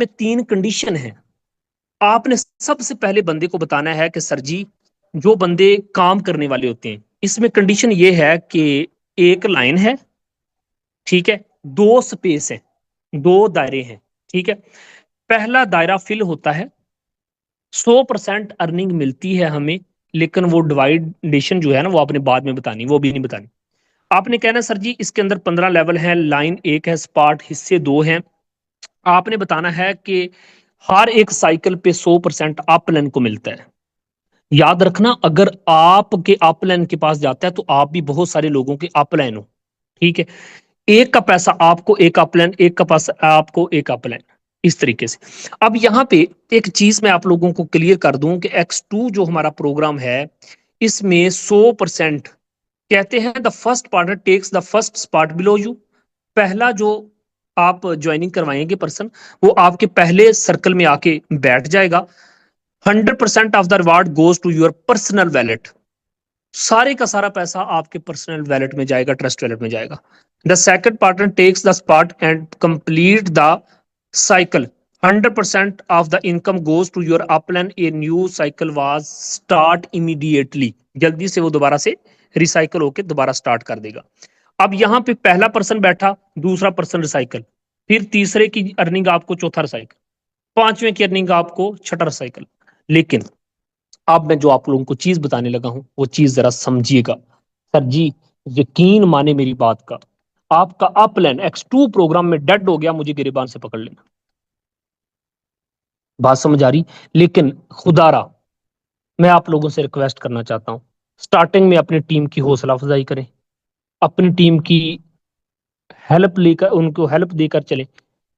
में 3 कंडीशन है। आपने सबसे पहले बंदे को बताना है कि सर जी, जो बंदे काम करने वाले होते हैं, इसमें कंडीशन ये है कि एक लाइन है, ठीक है, दो स्पेस है, दो दायरे हैं, ठीक है। पहला दायरा फिल होता है, 100% अर्निंग मिलती है हमें, लेकिन वो डिवाइडेशन जो है ना, वो आपने बाद में बतानी, वो भी नहीं बतानी। आपने कहना सर जी इसके अंदर 15 लेवल है, लाइन एक है, स्पार्ट हिस्से दो हैं। आपने बताना है कि हर एक साइकिल पे 100% अपलाइन को मिलता है। याद रखना, अगर आपके अपलाइन के पास जाता है तो आप भी बहुत सारे लोगों के अपलाइन हो, ठीक है। एक का पैसा आपको एक अपलाइन, एक का पैसा आपको एक अपलाइन, इस तरीके से। अब यहाँ पे एक चीज मैं आप लोगों को क्लियर कर दूं कि X2 जो हमारा प्रोग्राम है, इसमें 100% कहते हैं the first partner takes the first spot below you. पहला जो आप ज्वाइनिंग करवाएंगे पर्सन, वो आपके पहले सर्कल में आके बैठ जाएगा। 100% of the reward goes to your personal wallet. सारे का सारा पैसा आपके पर्सनल वैलेट में जाएगा, ट्रस्ट वैलेट में जाएगा। The second partner takes the spot and complete the cycle. 100% of the income goes to your upline. A new cycle was start immediately. जल्दी से वो दोबारा से रिसाइकल होकर दोबारा स्टार्ट कर देगा। अब यहां पे पहला पर्सन बैठा, दूसरा पर्सन रिसाइकल, फिर तीसरे की अर्निंग आपको चौथा रिसाइकल, पांचवें की अर्निंग आपको छठा रिसाइकल। लेकिन अब मैं जो आप लोगों को चीज बताने लगा हूं, वो चीज जरा समझिएगा। सर जी, यकीन माने मेरी बात का, आपका अपलाइन X2 प्रोग्राम में डेड हो गया, मुझे गिरेबान से पकड़ लेना। बात समझ आ रही? लेकिन खुदारा मैं आप लोगों से रिक्वेस्ट करना चाहता हूं, स्टार्टिंग में अपनी टीम की हौसला अफजाई करें, अपनी टीम की हेल्प लेकर, उनको हेल्प देकर चले।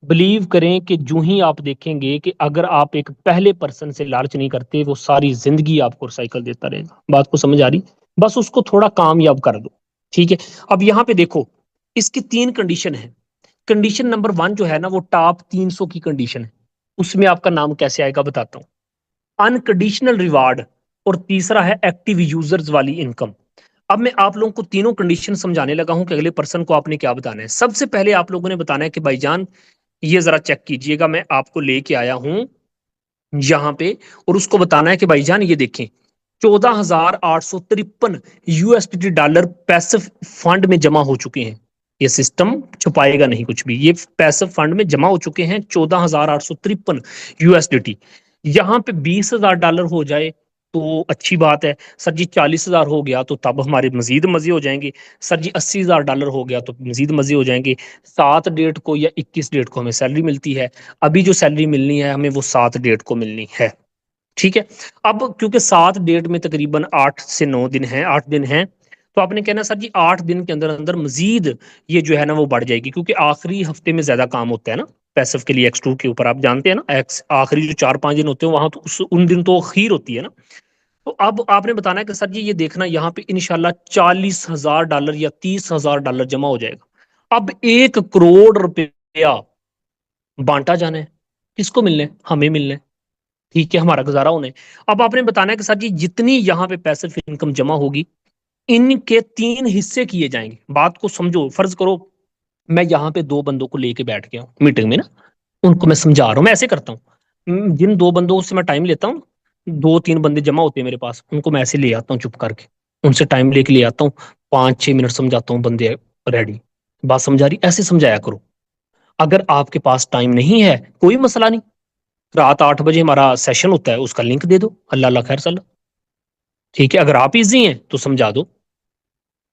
बिलीव करें कि जो ही आप देखेंगे कि अगर आप एक पहले पर्सन से लालच नहीं करते, वो सारी जिंदगी आपको साइकिल देता रहेगा। बात को समझ आ रही? बस उसको थोड़ा कामयाब कर दो, ठीक है। अब यहाँ पे देखो, इसकी 3 कंडीशन है। कंडीशन नंबर 1 जो है ना, वो टॉप 300 की कंडीशन है। उसमें आपका नाम कैसे आएगा बताता हूँ। अनकंडीशनल रिवार्ड, और तीसरा है एक्टिव यूजर्स वाली इनकम। अब मैं आप लोगों को तीनों कंडीशन समझाने लगा हूं कि अगले पर्सन को आपने क्या बताना है। सबसे पहले आप लोगों ने बताना है कि भाईजान, ये जरा चेक कीजिएगा, मैं आपको लेके आया हूं यहां पे, और उसको बताना है कि भाईजान ये देखें, 14,853 यूएसडी डॉलर पैसिव फंड में जमा हो चुके हैं। ये सिस्टम छुपाएगा नहीं कुछ भी, ये पैसिव फंड में जमा हो चुके हैं 14,853 यूएसडी। यहां पे $20,000 हो जाए तो अच्छी बात है। सर जी 40,000 हो गया तो तब हमारे मजीद मजे हो जाएंगे। सर जी $80,000 हो गया तो मजीद मजे हो जाएंगे। 7 डेट को या 21 डेट को हमें सैलरी मिलती है। अभी जो सैलरी मिलनी है हमें, वो 7 डेट को मिलनी है, ठीक है। अब क्योंकि 7 डेट में तकरीबन 8 से 9 दिन है, 8 दिन है, तो आपने कहना सर जी 8 दिन के अंदर अंदर मजीद ये जो है ना वो बढ़ जाएगी, क्योंकि आखिरी हफ्ते में ज्यादा काम होता है ना पैसिव के लिए। X2 के ऊपर आप जानते हैं ना, एक्स आखिरी जो 4-5 दिन होते हैं वहां तो उन दिन तो खीर होती है ना। तो अब आपने बताना है कि सर जी ये देखना, यहाँ पे इंशाल्लाह $40,000 या $30,000 जमा हो जाएगा। अब 1 करोड़ रुपया बांटा जाना है, किसको मिलने? हमें मिलने, ठीक है, हमारा गुजारा होने। अब आपने बताना है कि सर जी जितनी यहाँ पे पैसिव इनकम जमा होगी, इनके 3 हिस्से किए जाएंगे। बात को समझो, फर्ज करो मैं यहाँ पे 2 बंदों को लेके बैठ गया हूँ मीटिंग में ना, उनको मैं समझा रहा हूँ। मैं ऐसे करता हूँ, जिन 2 बंदों से मैं टाइम लेता हूँ, 2-3 बंदे जमा होते हैं मेरे पास, उनको मैं ऐसे ले आता हूँ चुप करके, उनसे टाइम लेके ले आता हूँ, 5-6 मिनट समझाता हूँ, बंदे रेडी। बात समझा रही? ऐसे समझाया करो। अगर आपके पास टाइम नहीं है, कोई मसला नहीं, रात 8 बजे हमारा सेशन होता है, उसका लिंक दे दो, अल्लाह अल्लाह खैर सल्ला, ठीक है। अगर आप इजी हैं तो समझा दो,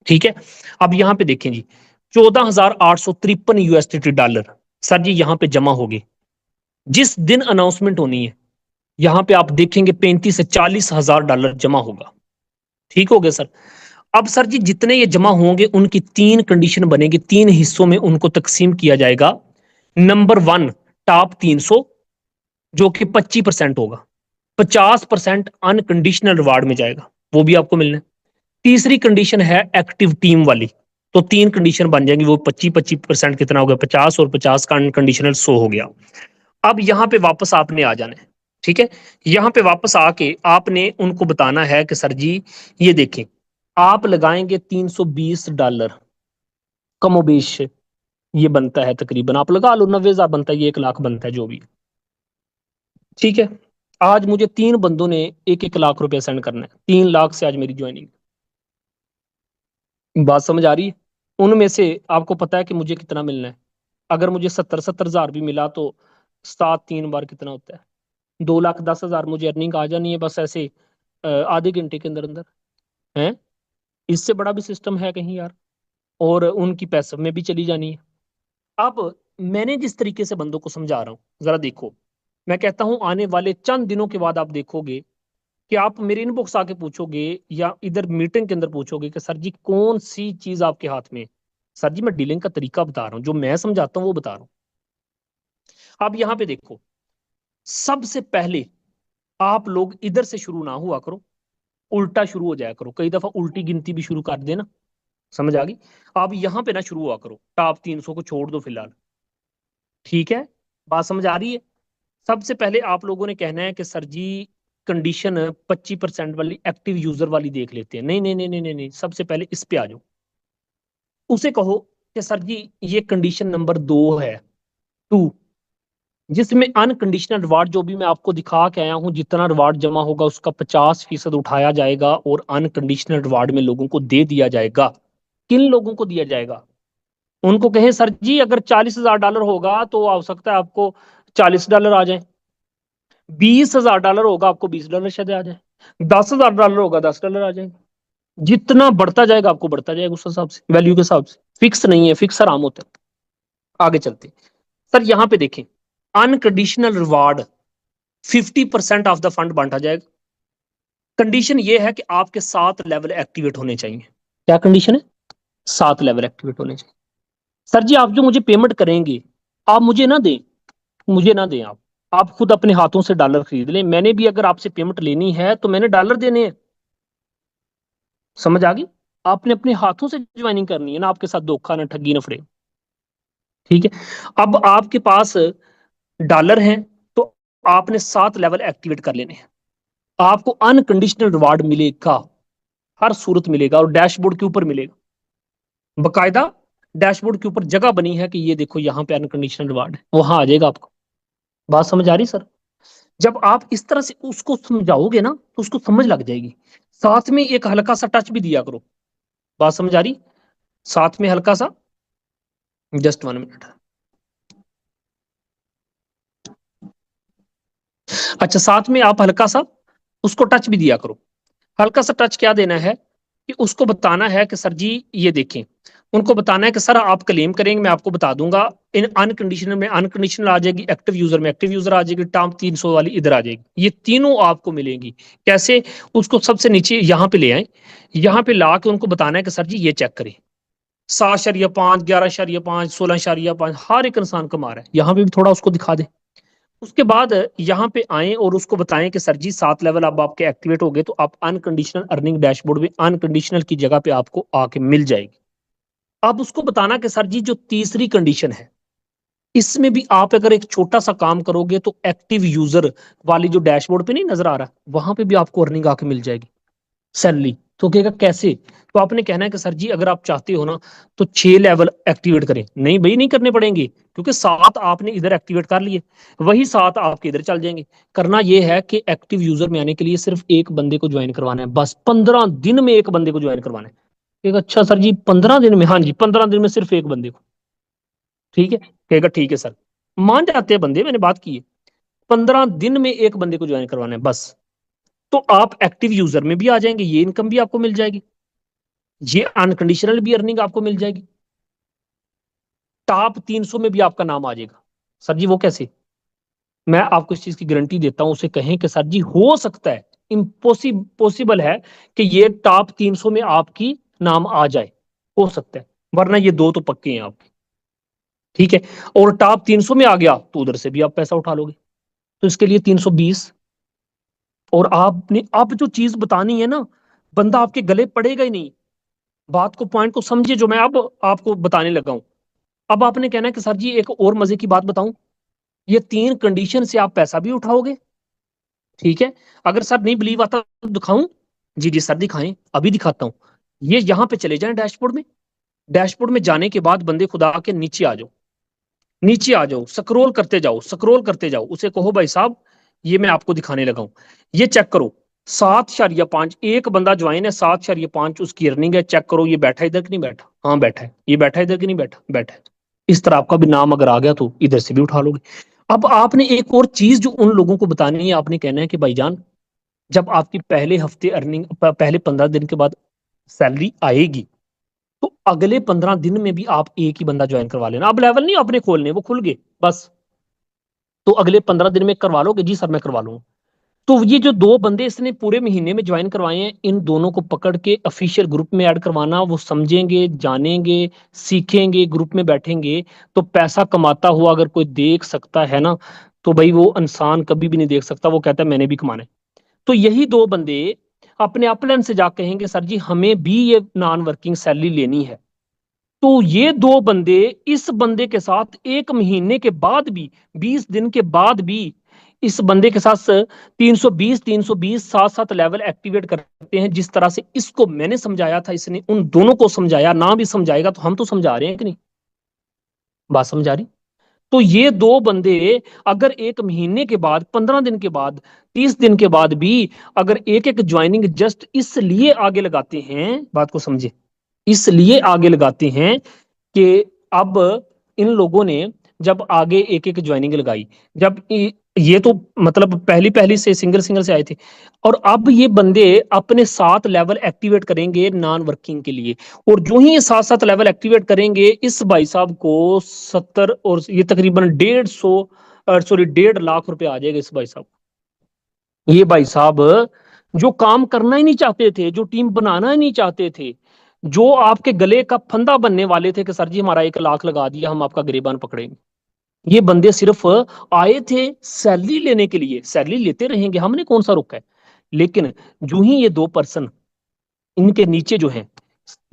ठीक है। अब यहां पे देखें जी, 14,853 यूएसडी डॉलर सर जी यहाँ पे जमा हो गए। जिस दिन अनाउंसमेंट होनी है, यहां पे आप देखेंगे 35 से 40 हजार डॉलर जमा होगा, ठीक हो गया सर। अब सर जी जितने ये जमा होंगे, उनकी 3 कंडीशन बनेगी, 3 हिस्सों में उनको तकसीम किया जाएगा। नंबर 1, टॉप 300, जो कि 25% होगा, 50% अनकंडीशनल रिवार्ड में जाएगा, वो भी आपको मिलना है। तीसरी कंडीशन है एक्टिव टीम वाली, तो 3 कंडीशन बन जाएंगी, वो 25-25% कितना हो गया? 50, और 50 का अनकंडीशनल 100 हो गया। अब यहाँ पे वापस आपने आ जाना है, ठीक है। यहाँ पे वापस आके आपने उनको बताना है कि सर जी ये देखें, आप लगाएंगे $320, कमोबेश ये बनता है तकरीबन, आप लगा लो 90,000 बनता है, ये 1 लाख बनता है, जो भी। ठीक है, आज मुझे 3 बंदों ने 1-1 लाख रुपया सेंड करना है, 3 लाख से आज मेरी ज्वाइनिंग। बात समझ आ रही है? उनमें से आपको पता है कि मुझे कितना मिलना है? अगर मुझे 70-70 हजार भी मिला तो 7 3 बार कितना होता है? 2,10,000 मुझे अर्निंग आ जानी है बस ऐसे, आधे घंटे के अंदर अंदर है। इससे बड़ा भी सिस्टम है कहीं यार? और उनकी पैसे में भी चली जानी है। अब मैंने जिस तरीके से बंदों को समझा रहा हूँ, जरा देखो। मैं कहता हूं आने वाले चंद दिनों के बाद आप देखोगे कि आप मेरे इनबॉक्स आके पूछोगे या इधर मीटिंग के अंदर पूछोगे कि सर जी कौन सी चीज आपके हाथ में है। सर जी मैं डीलिंग का तरीका बता रहा हूँ, जो मैं समझाता हूँ वो बता रहा हूँ। अब यहाँ पे देखो, सबसे पहले आप लोग इधर से शुरू ना हुआ करो, उल्टा शुरू हो जाया करो। कई दफा उल्टी गिनती भी शुरू कर देना। समझ आ गई? आप यहाँ पे ना शुरू हुआ करो, टॉप 300 को छोड़ दो फिलहाल। ठीक है, बात समझ आ रही है? सबसे पहले आप लोगों ने कहना है कि सर जी कंडीशन 25% वाली एक्टिव यूजर वाली देख लेते हैं। नहीं नहीं नहीं नहीं नहीं नहीं, सबसे पहले इस पे आ जाओ। उसे कहो कि सर जी ये कंडीशन नंबर 2 है, 2, जिसमें अनकंडीशनल रिवार्ड जो भी मैं आपको दिखा के आया हूं, जितना रिवार्ड जमा होगा उसका 50% उठाया जाएगा और अनकंडीशनल रिवार्ड में लोगों को दे दिया जाएगा। किन लोगों को दिया जाएगा? उनको कहें सर जी अगर $40,000 होगा तो हो सकता है आपको $40 आ जाए। $20,000 होगा आपको $20 शायद आ जाए। $10,000 होगा $10 आ जाएगा। जितना बढ़ता जाएगा आपको बढ़ता जाएगा उस हिसाब से, वैल्यू के हिसाब से। फिक्स नहीं है, फिक्स आराम होता है। आगे चलते सर, यहां पे देखें, unconditional reward 50% of the fund बांटा जाएगा। कंडीशन ये है कि आपके 7 लेवल एक्टिवेट होने चाहिए। क्या कंडीशन है? 7 लेवल एक्टिवेट होने चाहिए। सर जी आप जो मुझे पेमेंट करेंगे, आप मुझे ना दें, मुझे ना दें आप खुद अपने हाथों से डॉलर खरीद लें। मैंने भी अगर आपसे पेमेंट लेनी है तो मैंने डॉलर देने हैं। समझ आ गई? आपने अपने हाथों से ज्वाइनिंग करनी है ना, आपके साथ धोखा ना, ठगी ना, फ्रेब। ठीक है, अब आपके पास डॉलर हैं तो आपने 7 लेवल एक्टिवेट कर लेने हैं। आपको अनकंडीशनल रिवार्ड मिलेगा, हर सूरत मिलेगा, और डैशबोर्ड के ऊपर मिलेगा बकायदा। डैशबोर्ड के ऊपर जगह बनी है कि ये देखो यहाँ पे अनकंडीशनल रिवार्ड है, वहां आ जाएगा आपको। बात समझ आ रही सर? जब आप इस तरह से उसको समझाओगे ना तो उसको समझ लग जाएगी। साथ में एक हल्का सा टच भी दिया करो। बात समझ आ रही? साथ में हल्का सा, जस्ट 1 मिनट। अच्छा, साथ में आप हल्का सा उसको टच भी दिया करो। हल्का सा टच क्या देना है कि उसको बताना है कि सर जी ये देखें। उनको बताना है कि सर आप क्लेम करेंगे, मैं आपको बता दूंगा। इन अनकंडीशनल में अनकंडीशनल आ जाएगी, एक्टिव यूजर में एक्टिव यूजर आ जाएगी, टॉप 300 वाली इधर आ जाएगी। ये तीनों आपको मिलेंगी। कैसे? उसको सबसे नीचे यहाँ पे ले आए, यहाँ पे ला के उनको बताना है कि सर जी ये चेक करें। 7.5, 11.5, 16.5, हर एक इंसान कमा रहा है, यहाँ पे भी थोड़ा उसको दिखा दे। उसके बाद यहाँ पे आए और उसको बताएं कि सर जी 7 लेवल अब आपके एक्टिवेट हो गए, तो आप अनकंडीशनल अर्निंग डैशबोर्ड में अनकंडीशनल की जगह पे आपको आके मिल जाएगी। अब उसको बताना कि सर जी जो तीसरी कंडीशन है, इसमें भी आप अगर एक छोटा सा काम करोगे तो एक्टिव यूजर वाली जो डैशबोर्ड पे नहीं नजर आ रहा, वहां पे भी आपको अर्निंग आके मिल जाएगी, सैलरी। तो कहेगा कैसे? तो आपने कहना है कि सर जी अगर आप चाहते हो ना तो 6 लेवल एक्टिवेट करें। नहीं भाई, नहीं करने पड़ेंगे, क्योंकि 7 आपने इधर एक्टिवेट कर लिए, वही 7 आपके इधर चल जाएंगे। करना यह है कि एक्टिव यूजर में आने के लिए सिर्फ एक बंदे को ज्वाइन करवाना है, बस 15 दिन में एक बंदे को ज्वाइन करवाना है। कहेगा अच्छा सर जी 15 दिन में? हाँ जी, 15 दिन में सिर्फ एक बंदे को। ठीक है, कहेगा ठीक है सर। मान जाते हैं बंदे, मैंने बात की है। 15 दिन में एक बंदे को ज्वाइन करवाना है बस। तो आप एक्टिव यूजर में भी आ जाएंगे, ये इनकम भी आपको मिल जाएगी, ये अनकंडीशनल भी अर्निंग आपको मिल जाएगी, टॉप 300 में भी आपका नाम आ जाएगा। सर जी वो कैसे? मैं आपको इस चीज की गारंटी देता हूं। उसे कहें कि सर जी हो सकता है, पॉसिबल है कि ये टॉप 300 में आपकी नाम आ जाए, हो सकता है, वरना ये दो तो पक्के हैं आपके। ठीक है, और टॉप 300 में आ गया तो उधर से भी आप पैसा उठा लोगे। तो इसके लिए 320। और आपने अब जो चीज बतानी है ना, बंदा आपके गले पड़ेगा ही नहीं। बात को, पॉइंट को समझिए जो मैं अब आपको बताने लगा हूं। अब आपने कहना है कि सर जी एक और मजे की बात बताऊं, ये 3 कंडीशन से आप पैसा भी उठाओगे। ठीक है, अगर सर नहीं बिलीव आता तो दिखाऊं? जी जी सर दिखाएं, अभी दिखाता हूं। ये यहां पे चले जाएं डैशबोर्ड में। डैशबोर्ड में जाने के बाद बंदे खुदा के नीचे आ जाओ, नीचे आ जाओ, स्क्रॉल करते जाओ, स्क्रॉल करते जाओ। उसे कहो भाई साहब ये मैं आपको दिखाने लगा हूं। ये चेक करो, 7.5, एक बंदा ज्वाइन है, 7.5 उसकी अर्निंग है। चेक करो ये बैठा इधर कि नहीं बैठा, हाँ बैठा है। ये बैठा इधर कि नहीं बैठा, बैठा है। इस तरह आपका भी नाम अगर आ गया तो इधर से भी उठा लोगे। अब आपने एक और चीज जो उन लोगों को बतानी है, आपने कहना है कि भाईजान, जब आपकी पहले हफ्ते अर्निंग, पहले 15 दिन के बाद सैलरी आएगी, तो अगले 15 दिन में भी आप एक ही बंदा ज्वाइन करवा लेना। अब लेवल नहीं आपने खोलने, वो खुल गए बस। तो अगले 15 दिन में करवा लोगे, जी सर मैं करवा लूंगा। तो ये जो दो बंदे इसने पूरे महीने में ज्वाइन करवाए हैं, इन दोनों को पकड़ के ऑफिशियल ग्रुप में ऐड करवाना। वो समझेंगे, जानेंगे, सीखेंगे, ग्रुप में बैठेंगे। तो पैसा कमाता हुआ अगर कोई देख सकता है ना, तो भाई वो इंसान कभी भी नहीं देख सकता, वो कहता है मैंने भी कमाना है। तो यही दो बंदे अपने अपलाइन से जा कहेंगे सर जी हमें भी ये नॉन वर्किंग सैलरी लेनी है। तो ये दो बंदे इस बंदे के साथ एक महीने के बाद भी, 20 दिन के बाद भी इस बंदे के साथ 320 साथ साथ लेवल एक्टिवेट करते हैं। जिस तरह से इसको मैंने समझाया था, इसने उन दोनों को समझाया ना। भी समझाएगा तो हम तो समझा रहे हैं कि नहीं, बात समझा रही। तो ये दो बंदे अगर एक महीने के बाद, 15 दिन के बाद, 30 दिन के बाद भी अगर एक एक ज्वाइनिंग जस्ट इसलिए आगे लगाते हैं, बात को समझे, इसलिए आगे लगाते हैं कि अब इन लोगों ने जब आगे एक एक ज्वाइनिंग लगाई, जब ये तो मतलब पहली पहली से सिंगल सिंगल से आए थे, और अब ये बंदे अपने 7 लेवल एक्टिवेट करेंगे नॉन वर्किंग के लिए। और जो ही ये 7 लेवल एक्टिवेट करेंगे, इस भाई साहब को 70 और ये तकरीबन 150, सॉरी 1.5 लाख रुपए आ जाएगा इस भाई साहब। ये भाई साहब जो काम करना ही नहीं चाहते थे, जो टीम बनाना ही नहीं चाहते थे, जो आपके गले का फंदा बनने वाले थे कि सर जी हमारा 1 लाख लगा दिया, हम आपका गिरेबान पकड़ेंगे, ये बंदे सिर्फ आए थे सैलरी लेने के लिए। सैलरी लेते रहेंगे, हमने कौन सा रोका है। लेकिन जो ही ये दो पर्सन इनके नीचे जो है,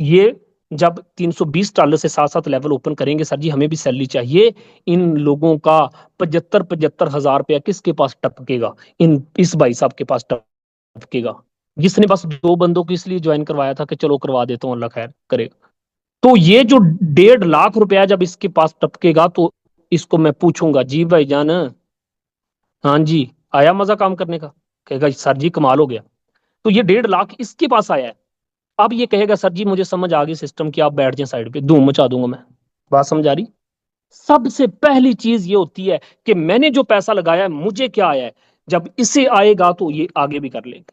ये जब $320 से 7 7 लेवल ओपन करेंगे, सर जी हमें भी सैलरी चाहिए, इन लोगों का 75 75 हजार रुपया किसके पास टपकेगा, इन इस भाई साहब के पास टपकेगा, जिसने बस दो बंदों को इसलिए ज्वाइन करवाया था कि चलो करवा देता हूँ, अल्लाह खैर करेगा। तो ये जो 1.5 लाख रुपया जब इसके पास टपकेगा, तो इसको मैं पूछूंगा, जी भाई जान, हाँ जी, आया मजा काम करने का, कहेगा सर जी कमाल हो गया। तो ये 1.5 लाख इसके पास आया है। अब ये कहेगा सर जी मुझे समझ आ गई सिस्टम की, आप बैठ जाए साइड पे, धूम मचा दूंगा मैं। बात समझ आ रही। सबसे पहली चीज ये होती है कि मैंने जो पैसा लगाया है मुझे क्या आया है, जब इसे आएगा तो ये आगे भी कर लेगा।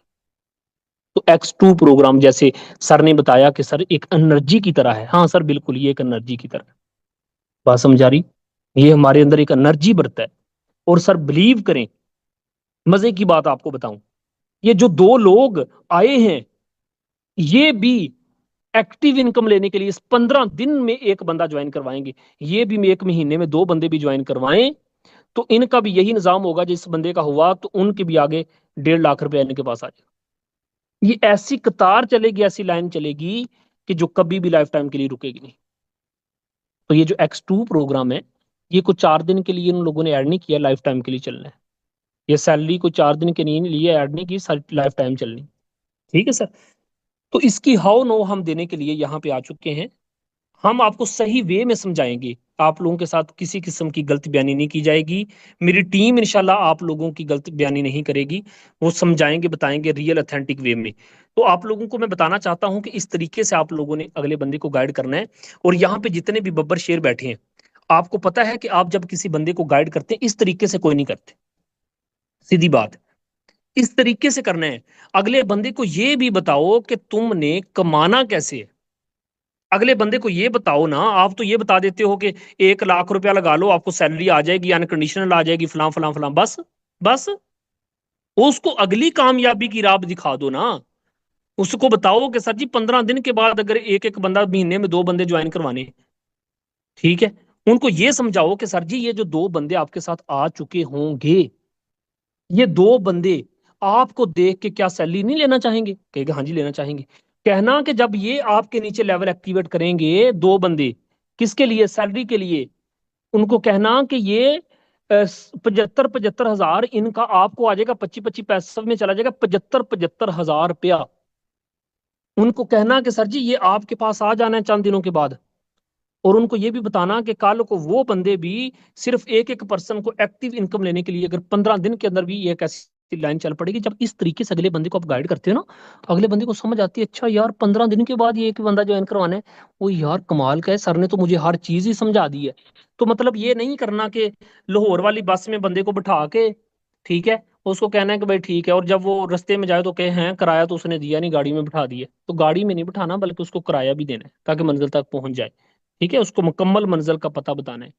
तो X2 प्रोग्राम जैसे सर ने बताया कि सर एक एनर्जी की तरह है, हाँ सर बिल्कुल ये एक एनर्जी की तरह है। बात समझ आ रही। ये हमारे अंदर एक एनर्जी बढ़ता है। और सर बिलीव करें, मजे की बात आपको बताऊं, ये जो दो लोग आए हैं, ये भी एक्टिव इनकम लेने के लिए इस 15 दिन में एक बंदा ज्वाइन करवाएंगे। ये भी एक महीने में दो बंदे भी ज्वाइन करवाएं, तो इनका भी यही निजाम होगा जिस बंदे का हुआ, तो उनके भी आगे 1.5 लाख रुपया इनके पास आ जाएगा। ये ऐसी कतार चलेगी, ऐसी लाइन चलेगी कि जो कभी भी लाइफ टाइम के लिए रुकेगी नहीं। तो ये जो X2 प्रोग्राम है, ये कुछ 4 दिन के लिए इन लोगों ने ऐड नहीं किया, लाइफ टाइम के लिए चलना है। ये सैलरी को 4 दिन के लिए ऐड नहीं की, लाइफ टाइम चलनी। ठीक है सर। तो इसकी हाउ नो हम देने के लिए यहाँ पे आ चुके हैं। हम आपको सही वे में समझाएंगे, आप लोगों के साथ किसी किस्म की गलत बयानी नहीं की जाएगी। मेरी टीम इंशाल्लाह आप लोगों की गलत बयानी नहीं करेगी। वो समझाएंगे, बताएंगे रियल अथेंटिक वे में। तो आप लोगों को मैं बताना चाहता हूं कि इस तरीके से आप लोगों ने अगले बंदे को गाइड करना है। और यहाँ पे जितने भी बब्बर शेर बैठे हैं, आपको पता है कि आप जब किसी बंदे को गाइड करते हैं, इस तरीके से कोई नहीं करते, सीधी बात। इस तरीके से करना है। अगले बंदे को ये भी बताओ कि तुमने कमाना कैसे है। अगले बंदे को ये बताओ ना, आप तो ये बता देते हो कि 1 लाख रुपया लगा लो आपको सैलरी आ जाएगी, अनकंडीशनल आ जाएगी, फलां फलां फलां, बस बस। उसको अगली कामयाबी की राह दिखा दो ना। उसको बताओ कि सर जी 15 दिन के बाद अगर एक एक बंदा, महीने में दो बंदे ज्वाइन करवाने, ठीक है। उनको ये समझाओ कि सर जी ये जो दो बंदे आपके साथ आ चुके होंगे, ये दो बंदे आपको देख के क्या सैलरी नहीं लेना चाहेंगे, कहेगा हाँ जी लेना चाहेंगे। कहना कि जब ये आपके नीचे लेवल एक्टिवेट करेंगे दो बंदे, किसके लिए, सैलरी के लिए, उनको कहना कि ये 75 75 हजार इनका आपको आ जाएगा, 25 25 पैसे में चला जाएगा 75 75 हजार रुपया। उनको कहना कि सर जी ये आपके पास आ जाना है चंद दिनों के बाद। और उनको ये भी बताना कि कल को वो बंदे भी सिर्फ एक एक पर्सन को एक्टिव इनकम लेने के लिए, अगर 15 दिन के अंदर भी ये एक ऐसी लाइन चल पड़ेगी, जब इस तरीके से अगले बंदे को आप गाइड करते हो ना, अगले बंदे को समझ आती है, अच्छा यार 15 दिन के बाद ये एक बंदा ज्वाइन करवाना है, वो यार कमाल का है, सर ने तो मुझे हर चीज ही समझा दी है। तो मतलब ये नहीं करना कि लाहौर वाली बस में बंदे को बिठा के, ठीक है, उसको कहना है कि भाई ठीक है, और जब वो रास्ते में जाए तो कहे हैं किराया तो उसने दिया नहीं, गाड़ी में बिठा दिया, तो गाड़ी में नहीं बिठाना बल्कि उसको किराया भी देना है ताकि मंजिल तक पहुंच जाए। ठीक है, उसको मुकम्मल मंजिल का पता बताना है।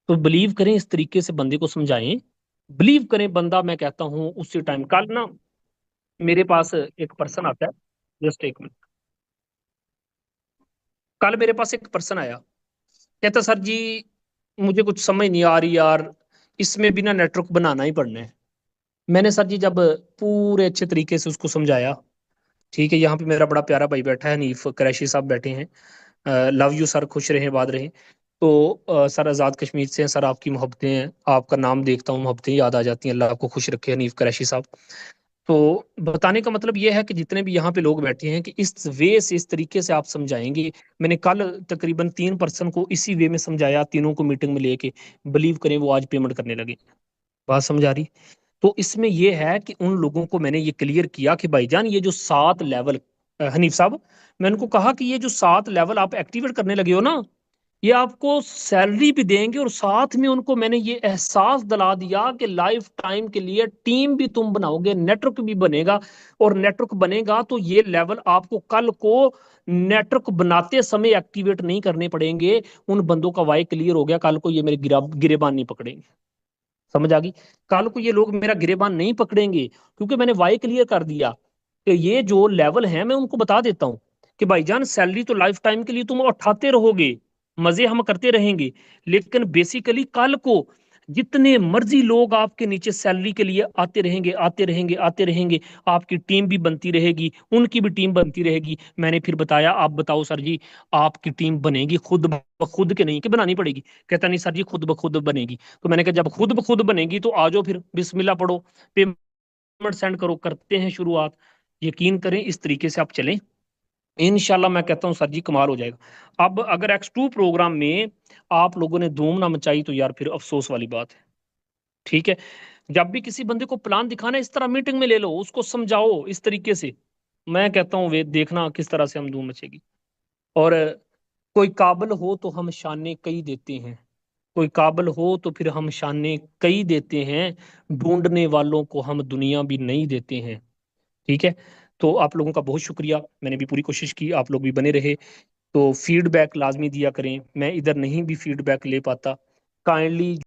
तो बिलीव करें, इस तरीके से बंदे को समझाएं, बिलीव करें, बंदा मैं कहता हूँ उसी टाइम, कल ना मेरे पास एक पर्सन आता है, जस्ट एक मिनट, कल मेरे पास एक पर्सन आया, कहता सर जी मुझे कुछ समझ नहीं आ रही यार, इसमें बिना नेटवर्क बनाना ही पड़ना है। मैंने सर जी जब पूरे अच्छे तरीके से उसको समझाया, ठीक है, यहाँ पे मेरा बड़ा प्यारा भाई बैठा है, हनीफ कुरैशी साहब बैठे हैं, लव यू सर, खुश रहें, बात रहें। तो सर आज़ाद कश्मीर से हैं सर, आपकी मोहब्बतें हैं, आपका नाम देखता हूँ मोहब्बतें याद आ जाती हैं, अल्लाह आपको खुश रखे हनीफ कुरैशी साहब। तो बताने का मतलब ये है कि जितने भी यहाँ पे लोग बैठे हैं कि इस वे से, इस तरीके से आप समझाएंगे। मैंने कल तकरीबन 3 पर्सन को इसी वे में समझाया, तीनों को मीटिंग में लेके, बिलीव करें वो आज पेमेंट करने लगे। बात समझ आ रही? तो इसमें यह है कि उन लोगों को मैंने ये क्लियर किया कि भाईजान ये जो 7 लेवल, हनीफ साहब, मैंने उनको कहा कि ये जो 7 लेवल आप एक्टिवेट करने लगे हो ना, ये आपको सैलरी भी देंगे, और साथ में उनको मैंने ये एहसास दिला दिया कि लाइफ टाइम के लिए टीम भी तुम बनाओगे, नेटवर्क भी बनेगा, और नेटवर्क बनेगा तो ये लेवल आपको कल को नेटवर्क बनाते समय एक्टिवेट नहीं करने पड़ेंगे। उन बंदों का वाई क्लियर हो गया, कल को ये मेरे गिरेबान नहीं पकड़ेंगे। समझ आ गई? कल को ये लोग मेरा गिरेबान नहीं पकड़ेंगे, क्योंकि मैंने वाई क्लियर कर दिया कि ये जो लेवल है मैं उनको बता देता हूँ कि भाईजान सैलरी तो लाइफ टाइम के लिए तुम उठाते रहोगे, मजे हम करते रहेंगे, लेकिन बेसिकली कल को जितने मर्जी लोग आपके नीचे सैलरी के लिए आते रहेंगे, आते रहेंगे, आते रहेंगे, आपकी टीम भी बनती रहेगी, उनकी भी टीम बनती रहेगी। मैंने फिर बताया, आप बताओ सर जी, आपकी टीम बनेगी खुद ब खुद के, नहीं कि बनानी पड़ेगी? कहता नहीं सर जी, खुद ब खुद बनेगी। तो मैंने कहा जब खुद ब खुद बनेगी तो आ जाओ, फिर बिस्मिल्लाह पढ़ो, पेमेंट सेंड करो, करते हैं शुरुआत। यकीन करें इस तरीके से आप चलें, इंशाल्लाह मैं कहता हूँ सर जी कमाल हो जाएगा। अब अगर X2 प्रोग्राम में आप लोगों ने धूम ना मचाई तो यार फिर अफसोस वाली बात है। ठीक है, जब भी किसी बंदे को प्लान दिखाना, इस तरह मीटिंग में ले लो, उसको समझाओ इस तरीके से, मैं कहता हूँ वे देखना किस तरह से हम धूम मचेगी। और कोई काबिल हो तो हम शाने कई देते हैं, कोई काबिल हो तो फिर हम शाने कई देते हैं, ढूंढने वालों को हम दुनिया भी नहीं देते हैं। ठीक है, तो आप लोगों का बहुत शुक्रिया, मैंने भी पूरी कोशिश की, आप लोग भी बने रहे। तो फीडबैक लाजमी दिया करें, मैं इधर नहीं भी फीडबैक ले पाता, काइंडली